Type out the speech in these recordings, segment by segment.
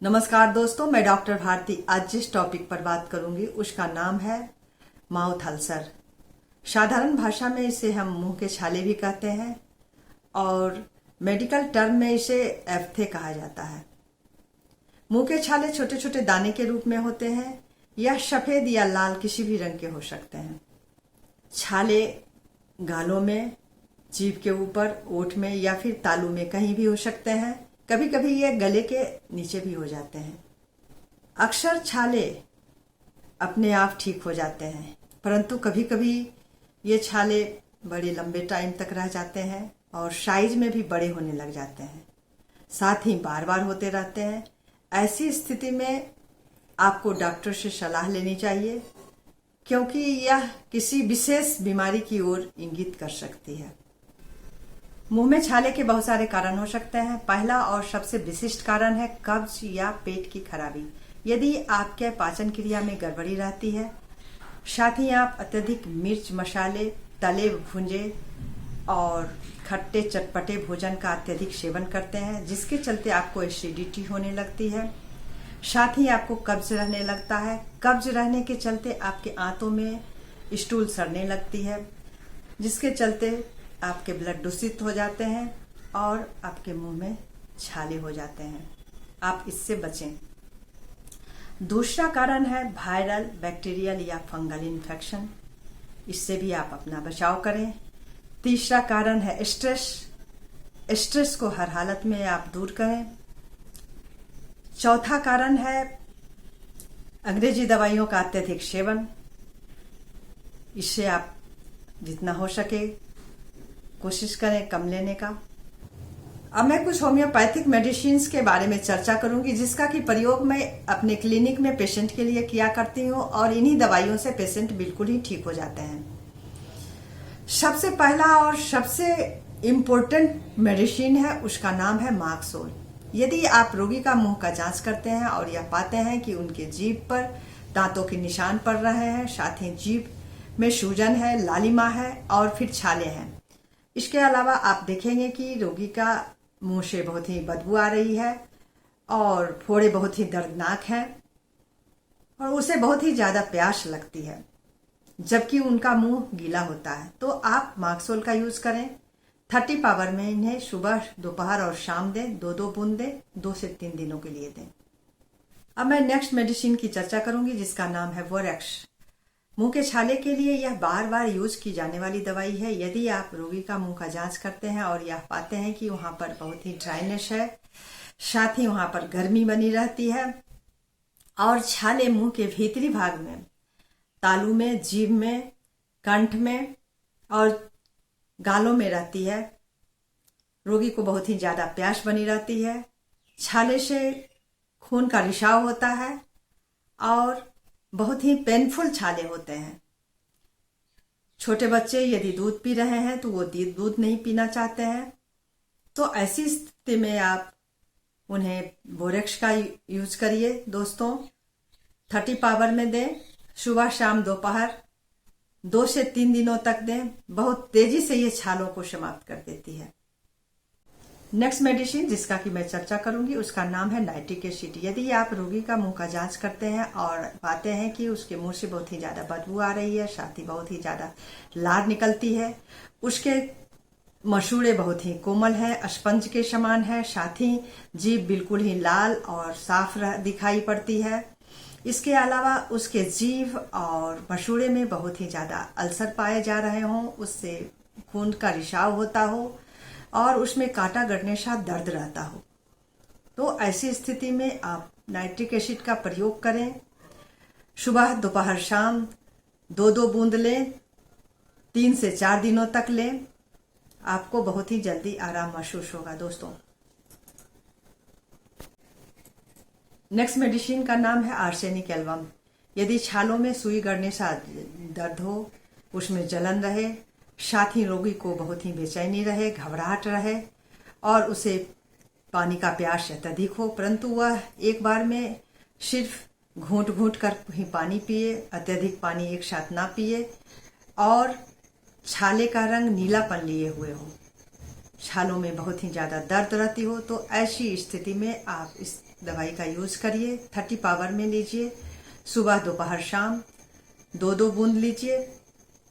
नमस्कार दोस्तों, मैं डॉक्टर भारती आज जिस टॉपिक पर बात करूंगी उसका नाम है माउथ अल्सर। साधारण भाषा में इसे हम मुंह के छाले भी कहते हैं और मेडिकल टर्म में इसे एफ्थे कहा जाता है। मुंह के छाले छोटे छोटे दाने के रूप में होते हैं। यह सफेद या लाल किसी भी रंग के हो सकते हैं। छाले गालों में, जीभ के ऊपर, ओठ में या फिर तालू में कहीं भी हो सकते हैं। कभी कभी ये गले के नीचे भी हो जाते हैं। अक्सर छाले अपने आप ठीक हो जाते हैं, परंतु कभी कभी ये छाले बड़े लंबे टाइम तक रह जाते हैं और साइज में भी बड़े होने लग जाते हैं, साथ ही बार बार होते रहते हैं। ऐसी स्थिति में आपको डॉक्टर से सलाह लेनी चाहिए, क्योंकि यह किसी विशेष बीमारी की ओर इंगित कर सकती है। मुंह में छाले के बहुत सारे कारण हो सकते हैं। पहला और सबसे विशिष्ट कारण है कब्ज या पेट की खराबी। यदि आपके पाचन क्रिया में गड़बड़ी रहती है, साथ ही आप अत्यधिक मिर्च, मसाले, तले भुंजे और खट्टे चटपटे भोजन का अत्यधिक सेवन करते हैं, जिसके चलते आपको एसिडिटी होने लगती है, साथ ही आपको कब्ज रहने लगता है। कब्ज रहने के चलते आपके आंतों में स्टूल सड़ने लगती है, जिसके चलते आपके ब्लड दूषित हो जाते हैं और आपके मुंह में छाले हो जाते हैं। आप इससे बचें। दूसरा कारण है वायरल, बैक्टीरियल या फंगल इन्फेक्शन। इससे भी आप अपना बचाव करें। तीसरा कारण है स्ट्रेस। स्ट्रेस को हर हालत में आप दूर करें। चौथा कारण है अंग्रेजी दवाइयों का अत्यधिक सेवन। इससे आप जितना हो सके कोशिश करें कम लेने का। अब मैं कुछ होम्योपैथिक मेडिसिन के बारे में चर्चा करूंगी, जिसका कि प्रयोग मैं अपने क्लिनिक में पेशेंट के लिए किया करती हूं और इन्हीं दवाइयों से पेशेंट बिल्कुल ही ठीक हो जाते हैं। सबसे पहला और सबसे इम्पोर्टेंट मेडिसिन है, उसका नाम है मार्क्सोल। यदि आप रोगी का मुंह का जांच करते हैं और यह पाते हैं कि उनके जीभ पर दांतों के निशान पड़ रहे हैं, साथ ही जीभ में सूजन है, लालिमा है और फिर छाले हैं, इसके अलावा आप देखेंगे कि रोगी का मुंह से बहुत ही बदबू आ रही है और फोड़े बहुत ही दर्दनाक हैं और उसे बहुत ही ज्यादा प्यास लगती है, जबकि उनका मुंह गीला होता है, तो आप मार्क्सोल का यूज करें। 30 पावर में इन्हें सुबह, दोपहर और शाम दें। 2-2 बूंद दें, 2 से 3 दिनों के लिए दें। अब मैं नेक्स्ट मेडिसिन की चर्चा करूंगी, जिसका नाम है वोरेक्स। मुंह के छाले के लिए यह बार बार यूज की जाने वाली दवाई है। यदि आप रोगी का मुंह का जांच करते हैं और यह पाते हैं कि वहां पर बहुत ही ड्राइनेस है, साथ ही वहां पर गर्मी बनी रहती है और छाले मुंह के भीतरी भाग में, तालू में, जीभ में, कंठ में और गालों में रहती है, रोगी को बहुत ही ज्यादा प्यास बनी रहती है, छाले से खून का रिसाव होता है और बहुत ही पेनफुल छाले होते हैं। छोटे बच्चे यदि दूध पी रहे हैं तो वो दूध नहीं पीना चाहते हैं, तो ऐसी स्थिति में आप उन्हें बोरेक्स का यूज करिए दोस्तों। 30 पावर में दें, सुबह शाम दोपहर, 2 से 3 दिनों तक दें। बहुत तेजी से ये छालों को समाप्त कर देती है। नेक्स्ट मेडिसिन जिसका कि मैं चर्चा करूंगी, उसका नाम है नाइट्रिक एसिड। यदि आप रोगी का मुंह का जांच करते हैं और पाते हैं कि उसके मुंह से बहुत ही ज्यादा बदबू आ रही है, साथ ही बहुत ही ज्यादा लार निकलती है, उसके मसूड़े बहुत ही कोमल है, स्पंज के समान है, साथ ही जीभ बिल्कुल ही लाल और साफ दिखाई पड़ती है, इसके अलावा उसके जीभ और मसूड़े में बहुत ही ज्यादा अल्सर पाए जा रहे हों, उससे खून का रिसाव होता हो और उसमें कांटा गड़ने सा दर्द रहता हो, तो ऐसी स्थिति में आप नाइट्रिक एसिड का प्रयोग करें। सुबह, दोपहर, शाम 2-2 बूंद लें, 3 से 4 दिनों तक लें। आपको बहुत ही जल्दी आराम महसूस होगा दोस्तों। नेक्स्ट मेडिसिन का नाम है आर्सेनिक एल्बम। यदि छालों में सुई गड़ने सा दर्द हो, उसमें जलन रहे, साथ ही रोगी को बहुत ही बेचैनी रहे, घबराहट रहे और उसे पानी का प्यास अत्यधिक हो, परंतु वह एक बार में सिर्फ घूंट घूंट कर ही पानी पिए, अत्यधिक पानी एक साथ ना पिए और छाले का रंग नीलापन लिए हुए हो, छालों में बहुत ही ज्यादा दर्द रहती हो, तो ऐसी स्थिति में आप इस दवाई का यूज करिए। 30 पावर में लीजिए, सुबह दोपहर शाम 2-2 बूंद लीजिए,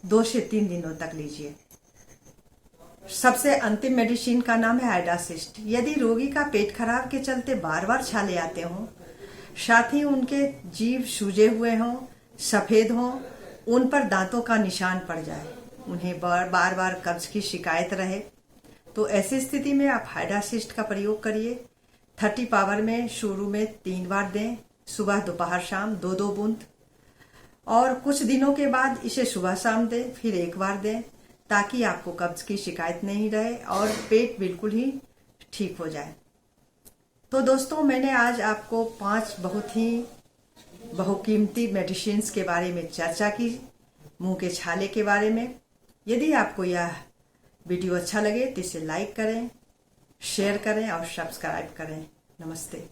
2 से 3 दिनों तक लीजिए। सबसे अंतिम मेडिसिन का नाम है हाइड्रासिस्ट। यदि रोगी का पेट खराब के चलते बार बार छाले आते हों, साथ ही उनके जीभ सूजे हुए हों, सफेद हों, उन पर दांतों का निशान पड़ जाए, उन्हें बार बार कब्ज की शिकायत रहे, तो ऐसी स्थिति में आप हाइड्रासिस्ट का प्रयोग करिए। 30 पावर में शुरू में 3 बार दें, सुबह दोपहर शाम 2-2 बूंद, और कुछ दिनों के बाद इसे सुबह शाम दें, फिर 1 बार दें, ताकि आपको कब्ज की शिकायत नहीं रहे और पेट बिल्कुल ही ठीक हो जाए। तो दोस्तों, मैंने आज आपको 5 बहुत ही बहुकीमती मेडिसिन्स के बारे में चर्चा की, मुंह के छाले के बारे में। यदि आपको यह वीडियो अच्छा लगे तो इसे लाइक करें, शेयर करें और सब्सक्राइब करें। नमस्ते।